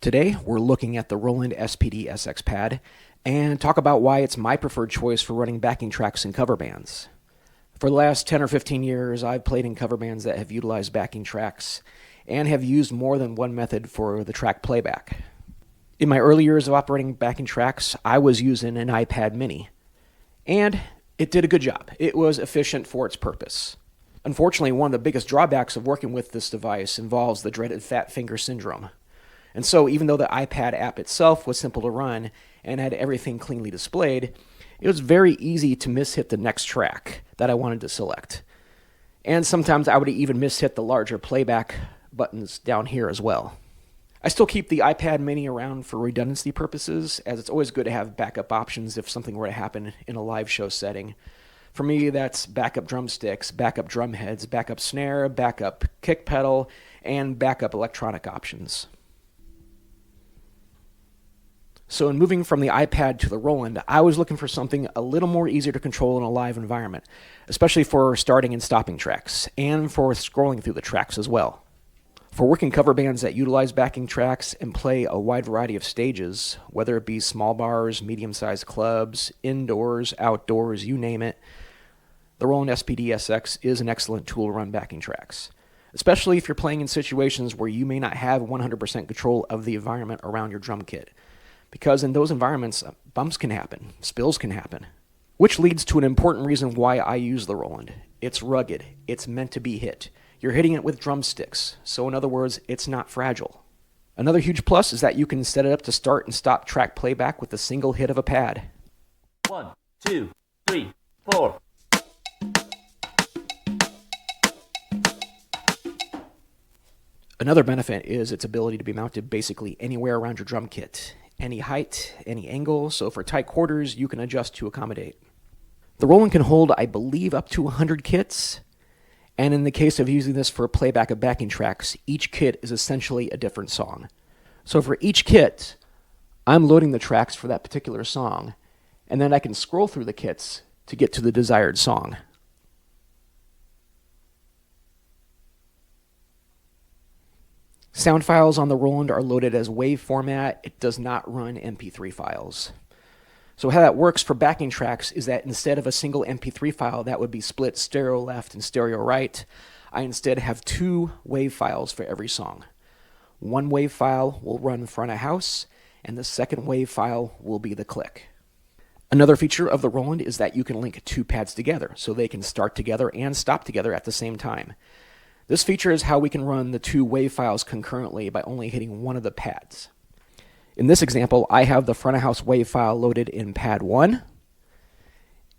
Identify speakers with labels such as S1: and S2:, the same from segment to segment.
S1: Today, we're looking at the Roland SPD-SX pad and talk about why it's my preferred choice for running backing tracks and cover bands. For the last 10 or 15 years, I've played in cover bands that have utilized backing tracks and have used more than one method for the track playback. In my early years of operating backing tracks, I was using an iPad mini, and it did a good job. It was efficient for its purpose. Unfortunately, one of the biggest drawbacks of working with this device involves the dreaded fat finger syndrome. And so even though the iPad app itself was simple to run and had everything cleanly displayed, it was very easy to mishit the next track that I wanted to select. And sometimes I would even mishit the larger playback buttons down here as well. I still keep the iPad mini around for redundancy purposes, as it's always good to have backup options if something were to happen in a live show setting. For me, that's backup drumsticks, backup drum heads, backup snare, backup kick pedal, and backup electronic options. So in moving from the iPad to the Roland, I was looking for something a little more easier to control in a live environment, especially for starting and stopping tracks, and for scrolling through the tracks as well. For working cover bands that utilize backing tracks and play a wide variety of stages, whether it be small bars, medium-sized clubs, indoors, outdoors, you name it, the Roland SPD-SX is an excellent tool to run backing tracks, especially if you're playing in situations where you may not have 100% control of the environment around your drum kit. Because in those environments, bumps can happen, spills can happen. Which leads to an important reason why I use the Roland. It's rugged. It's meant to be hit. You're hitting it with drumsticks, so in other words, it's not fragile. Another huge plus is that you can set it up to start and stop track playback with a single hit of a pad.
S2: 1, 2, 3, 4.
S1: Another benefit is its ability to be mounted basically anywhere around your drum kit. Any height, any angle, so for tight quarters, you can adjust to accommodate. The Roland can hold, I believe, up to 100 kits, and in the case of using this for playback of backing tracks, each kit is essentially a different song. So for each kit, I'm loading the tracks for that particular song, and then I can scroll through the kits to get to the desired song. Sound files on the Roland are loaded as WAV format. It does not run MP3 files. So how that works for backing tracks is that instead of a single MP3 file that would be split stereo left and stereo right, I instead have two WAV files for every song. One WAV file will run front of house, and the second WAV file will be the click. Another feature of the Roland is that you can link two pads together, so they can start together and stop together at the same time. This feature is how we can run the two WAV files concurrently by only hitting one of the pads. In this example, I have the front of house WAV file loaded in pad 1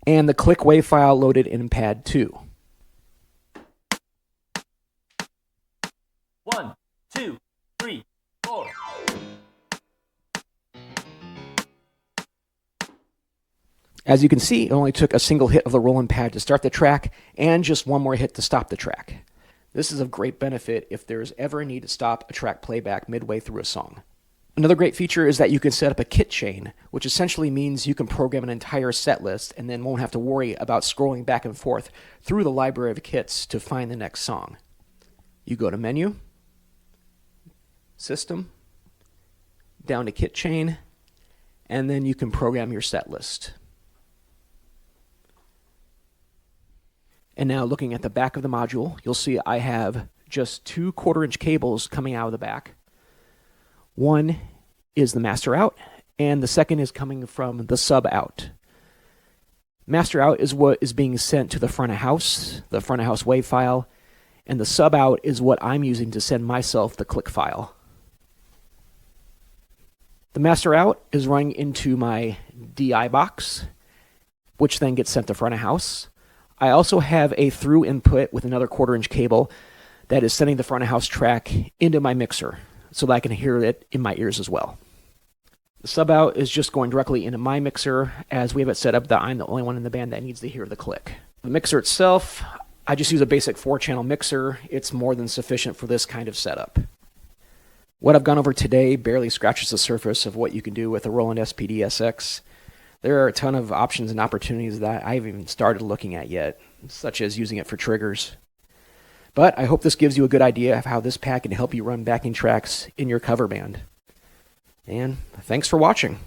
S1: and the click WAV file loaded in pad 2.
S2: 1, 2, 3, 4.
S1: As you can see, it only took a single hit of the Roland pad to start the track and just one more hit to stop the track. This is of great benefit if there is ever a need to stop a track playback midway through a song. Another great feature is that you can set up a kit chain, which essentially means you can program an entire set list and then won't have to worry about scrolling back and forth through the library of kits to find the next song. You go to Menu, System, down to Kit Chain, and then you can program your set list. And now looking at the back of the module, you'll see I have just two 1/4-inch cables coming out of the back. One is the master out, and the second is coming from the sub out. Master out is what is being sent to the front of house WAV file, and the sub out is what I'm using to send myself the click file. The master out is running into my DI box, which then gets sent to front of house. I also have a through input with another 1/4-inch cable that is sending the front of house track into my mixer so that I can hear it in my ears as well. The sub out is just going directly into my mixer as we have it set up that I'm the only one in the band that needs to hear the click. The mixer itself, I just use a basic 4-channel mixer. It's more than sufficient for this kind of setup. What I've gone over today barely scratches the surface of what you can do with a Roland SPD-SX. There are a ton of options and opportunities that I haven't even started looking at yet, such as using it for triggers. But I hope this gives you a good idea of how this pad can help you run backing tracks in your cover band. And thanks for watching.